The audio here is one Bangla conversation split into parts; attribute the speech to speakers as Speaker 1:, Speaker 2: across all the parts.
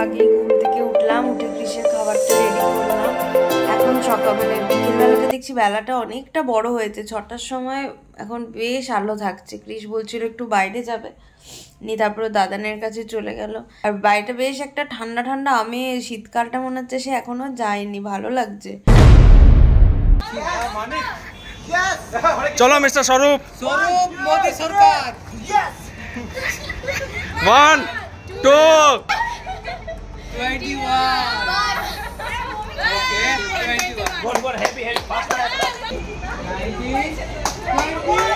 Speaker 1: আগে ঘুম থেকে উঠলাম, উঠে কৃষের খাবারটা রেডি করলাম। এখন সকালে বিকেলবেলাটা দেখছি বেলাটা অনেকটা বড় হয়েছে, 6টার সময় এখন বেশ আলো থাকছে। কৃষ বলছিল একটু বাইরে যাবে, নিয়ে তারপরে দাদানের কাছে চলে গেল। আর বাইরেটা বেশ একটা ঠান্ডা ঠান্ডা, আমি শীতকালটা মনে হচ্ছে সে এখনো যায়নি, ভালো লাগছে।
Speaker 2: চলো মিস্টার স্বরূপ,
Speaker 3: স্বরূপ মোদি সরকার।
Speaker 2: 1 2
Speaker 3: 21 ওকে 21
Speaker 4: Good, good, happy, faster.
Speaker 3: 19 20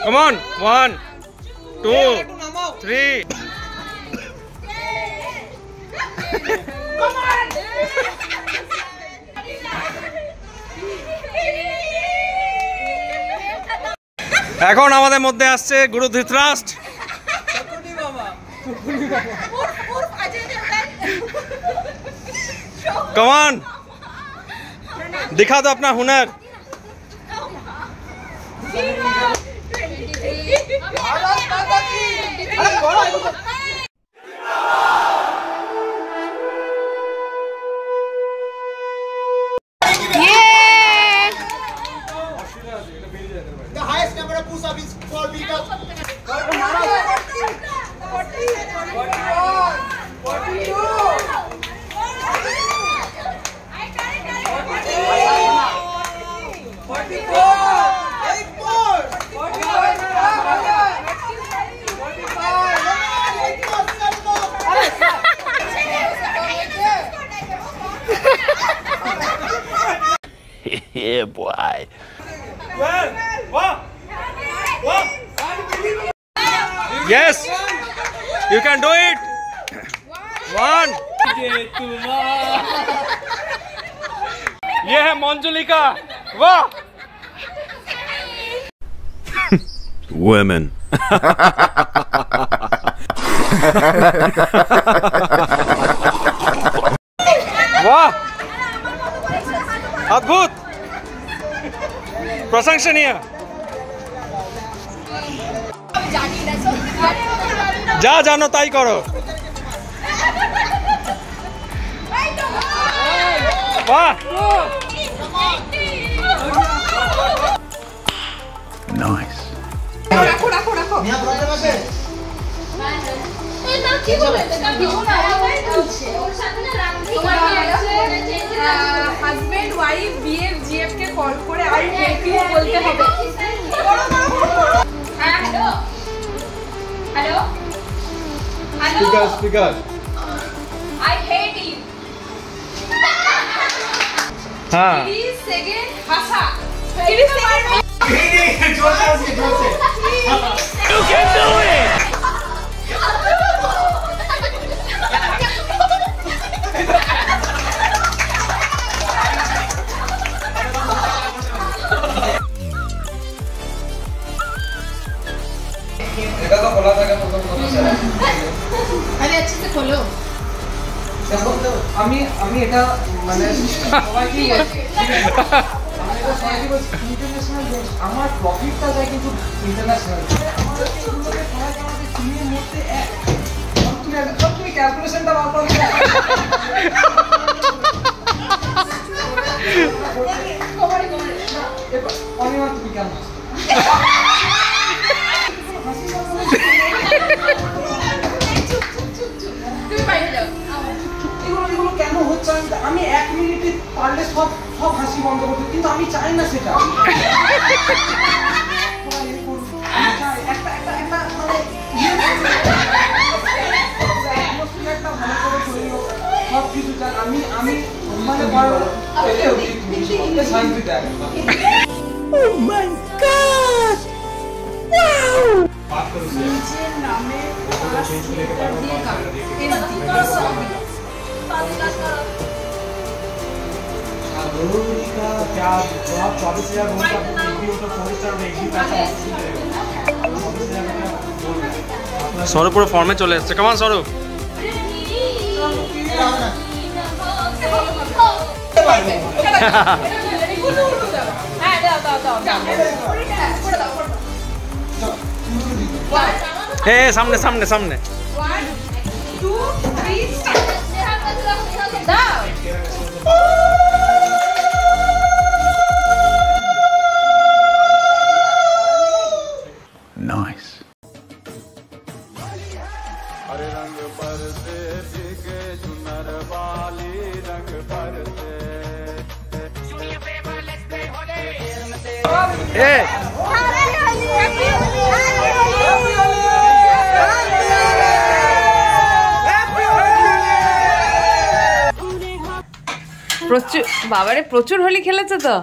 Speaker 2: Come on, 1 2 3 এখন আমাদের মধ্যে আসছে গুরু ধৃতরাষ্ট্র। Come on, दिखा दो अपना हुनर।
Speaker 4: The highest number of push-ups is 4 people. 44. Yeah, boy.
Speaker 2: Yes, you can do it. 1 ये है मंजुलिका। वाह।
Speaker 5: Women.
Speaker 2: वाह, अद्भुत, प्रशंसनीय। যা জানো তাই করো। বাহ,
Speaker 5: Nice.
Speaker 4: রাখো রাখো রাখো। নিয়া প্রবলেম আছে?
Speaker 6: এই না কি বলে এটা কিছু না ওই বলছে ওর সাথে না রাখতে তোমার হাজবেন্ড ওয়াইফ বিএফ জিএফ কে কল করে আই হেট ইউ বলতে হবে। হ্যাঁ hello hello hello
Speaker 2: speaker
Speaker 6: I hate you.
Speaker 2: হ্যাঁ
Speaker 6: 30 সেকেন্ড ভাষা 30 সেকেন্ড
Speaker 4: জোরসে আছে জোরসে।
Speaker 5: You can do it.
Speaker 3: এটা তো খোলা থাকে প্রথম কথা স্যার।
Speaker 6: আরে अच्छे से खोलो।
Speaker 3: আমি এটা মানে সবাইকে বলছি আমি এটা সবাইকে বলছি ইন্টারন্যাশনাল গেমস আমার প্রফিটটা যায় কিন্তু ইন্টারন্যাশনাল আমাদের সবাইকে আমাদের টিমের মধ্যে এক তুমি ক্যালকুলেশনটা বার করো অনিমা তুমি কেমন এগুলো কেন হচ্ছে আমি 1 মিনিটে পারলে সব হাসি বন্ধ করতে, কিন্তু আমি চাই না সেটা। আমি মানে নিজের নামে क्या आप 24,000 बोल सकते हैं भी हो तो 4 स्टार एक भी पैसा
Speaker 2: সৌরভ পুরো ফর্মে চলে এসেছে। কেমন সৌরভ?
Speaker 6: হ্যাঁ দাও দাও দাও দাও করে দাও
Speaker 2: এ সামনে সামনে সামনে
Speaker 6: 1 2 3 স্টার্ট দাও
Speaker 5: Nice.
Speaker 2: এ
Speaker 1: প্রচুর বাবারে প্রচুর হোলি খেলেছে তো।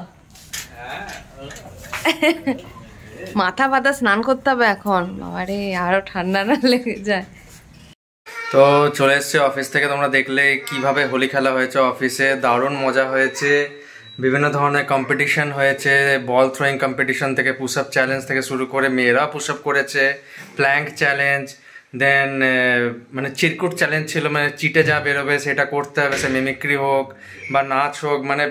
Speaker 1: মাথা ফাতা স্নান করতে হবে এখন, বাবারে আরো ঠান্ডা না লেগে যায়।
Speaker 2: তো চলে এসছে অফিস থেকে, তোমরা দেখলে কিভাবে হোলি খেলা হয়েছে অফিসে, দারুণ মজা হয়েছে। বিভিন্ন ধরনের কম্পিটিশন হয়েছে, বল থ্রোয়িং কম্পিটিশন থেকে পুশ আপ চ্যালেঞ্জ থেকে শুরু করে মেয়েরা পুশ আপ করেছে, প্ল্যাঙ্ক চ্যালেঞ্জ, দেন মানে চিরকুট চ্যালেঞ্জ ছিল, মানে চিটে যা বেরোবে সেটা করতে হবে, সে মিমিক্রি হোক বা নাচ হোক, মানে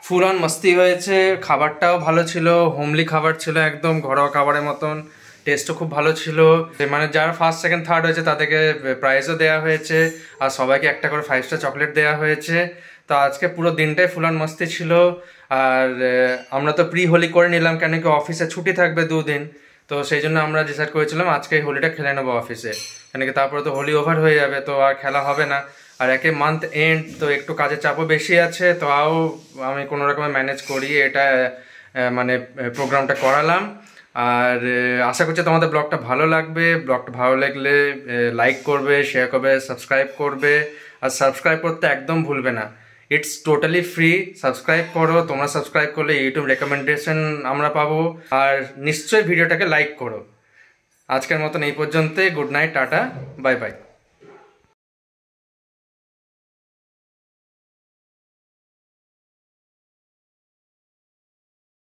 Speaker 2: ফুল অন মস্তি হয়েছে। খাবারটাও ভালো ছিল, হোমলি খাবার ছিল, একদম ঘরোয়া খাবারের মতন, টেস্টও খুব ভালো ছিল। মানে যারা ফার্স্ট সেকেন্ড থার্ড হয়েছে তাদেরকে প্রাইজও দেওয়া হয়েছে, আর সবাইকে একটা করে 5 স্টার চকলেট দেওয়া হয়েছে। তো আজকে পুরো দিনটাই ফুল অন মস্তি ছিল। আর আমরা তো প্রি হোলি করে নিলাম, কেন কি অফিসে ছুটি থাকবে 2 দিন, তো সেই জন্য আমরা ডিসাইড করেছিলাম আজকে এই হোলিটা খেলে নেবো অফিসে, কেন কি তারপরে তো হোলি ওভার হয়ে যাবে, তো আর খেলা হবে না। আর একে মান্থ এন্ড, তো একটু কাজের চাপও বেশি আছে, তো আমি কোনো রকমে ম্যানেজ করি এটা মানে প্রোগ্রামটা করালাম। আর আশা করছি তোমাদের ব্লগটা ভালো লাগবে। ব্লগটা ভালো লাগলে লাইক করবে, শেয়ার করবে, সাবস্ক্রাইব করবে। আর সাবস্ক্রাইব করতে একদম ভুলবে না, ইটস টোটালি ফ্রি। সাবস্ক্রাইব করো, তোমরা সাবস্ক্রাইব করলে ইউটিউব রেকমেন্ডেশন আমরা পাবো। আর নিশ্চয়ই ভিডিওটাকে লাইক করো। আজকের মতন এই পর্যন্তই। Good night, tata, bye bye.